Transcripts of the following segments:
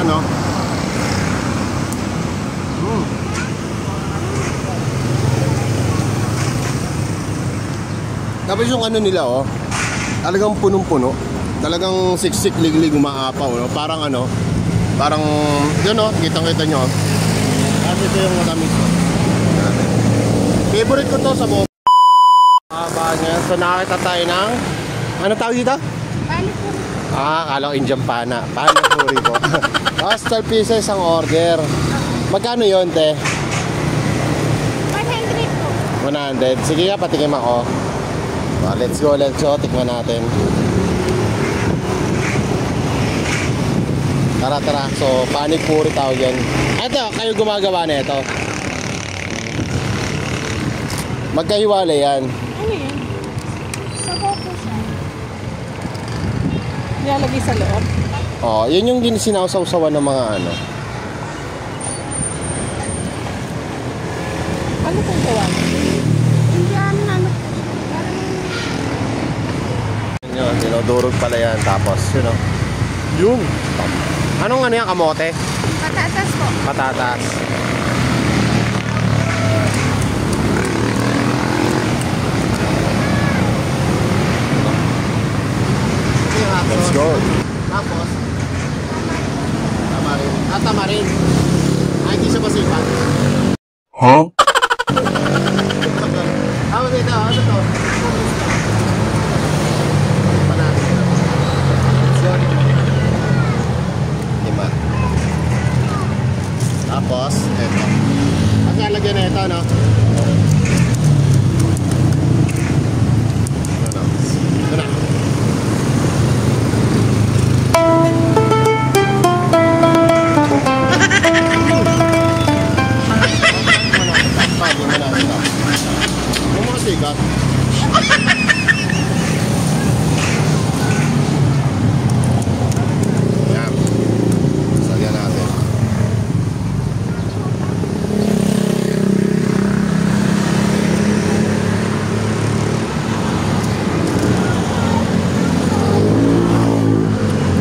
Ayan, no? Tapos yung ano nila, oh, talagang punong-puno. Talagang siksik, liglig, umaapaw, no? Parang ano, parang, yun, no? Kitang-kita nyo. Kasi ito yung matamis, no? Favorite ko to sa buong niya. So nakakita tayo ng, ano tawag dito? Panipuri. Akala ko Indian pana. Panipuri po. 12 pieces ang order. Magkano yun, te? 100 po. 100. Sige nga, patikim ako. Let's go. Tikman natin. Tara. So, panipuri tawag yan. Ito, kayo gumagawa na ito. Magkahiwalay yan. Ano yan? Sabaw po siya. Nilalagay sa loob? Oh, yun yung sinasawsawan ng mga ano. Ano pong gawa? Hindi ano. Yun, dinudurog pala yan. Tapos, yun o. Yung. Anong ano yan, kamote? Patatas po. Patatas. Let's go. Tapos, tamarin. Tamarin. Hindi siya masipat. Huh? Dito. Ano to? Lima. Tapos, eto. Ang lalagyan na ito, no? Ito na. Sikat. Yan. Salyan natin.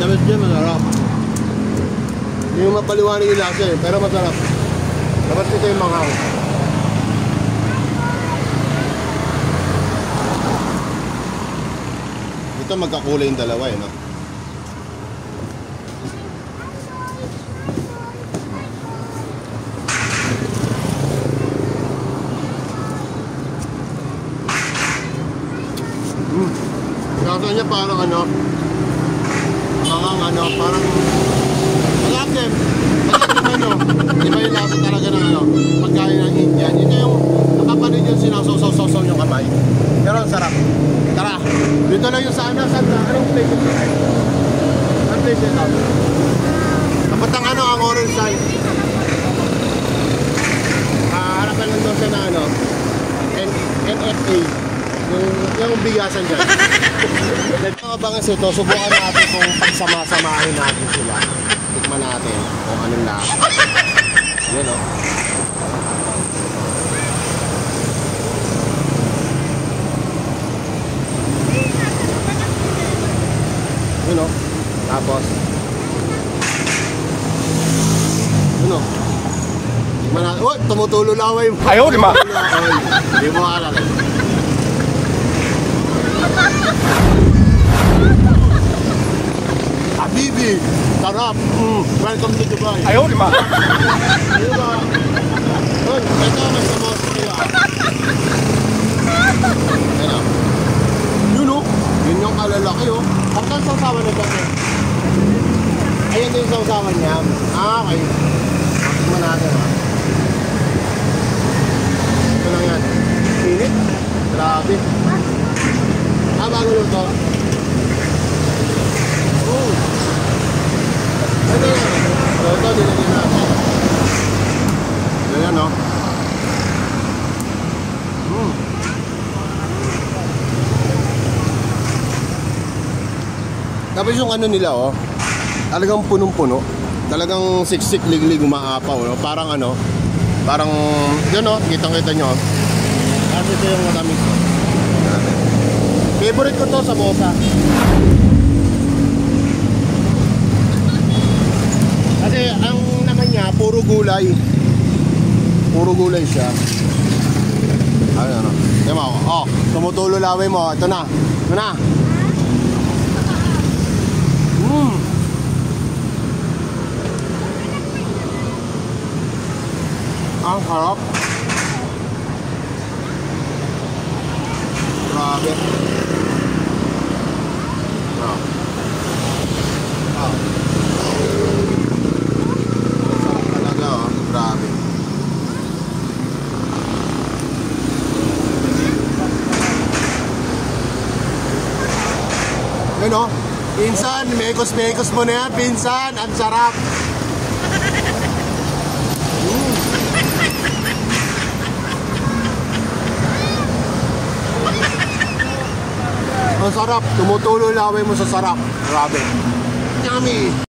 Dapat dyan masarap. Hindi yung mapaliwanag yung lasa eh, pero masarap. Dapat ito yung manghang. Ito magkakulay yung dalawa eh, no? Lasa niya parang ano, parang malap din. Ano, iba yung lasa talaga ng ano, pagkain ng Indian. Ito yung nakapanin yung sinasaw-saw yung kamay. Pero ang sarap. Tara, dito lang yung sana. Anong place ito? Anong place ito? Kapatang ano, ang orange side. Harapan lang doon sa na ano, NFA. Yung bigasan dyan. Ito abangan ito, subukan natin kung pagsama-samahin natin sila. Tikman natin kung anong lasa. Yan o. Yun o. Tapos yun o. Tikman natin. Oh, tumutulo laway mo. Ayaw, lima. Hindi mo alam. Habibi, sarap. Welcome to Dubai. Ayaw, lima. Diba? Ito mas naman sila. Yun o. Yun yung kalalaki o. Pagkaan sausawan na dyan. Ayan yung sausawan niya. Okay. Tingnan natin ha. Ito lang yan. Init. Grabe. Bago luto. Ito yan. Luto, dinigin natin. Ganyan, no? Tapos yung ano nila, oh, talagang punong-puno. Talagang siksik, liglig, umaapaw, no? Parang ano, parang, yun, no? Kitang-kita nyo. Kasi ito yung matamis, no? Favorite ko to sa bosa. Kasi puro gulay. Puro gulay siya. Ano. Tingnan mo. Oh, tumutulo laway mo. Ito na. Ito na. Ang harap. Grabe. Oh. Oh. Sarap talaga, oh. Grabe. Yun, oh. Pinsan, mekos-mekos mo na yan, pinsan. Ang sarap. Ang sarap. Tumutulo laway mo sa sarap. Grabe. Yummy.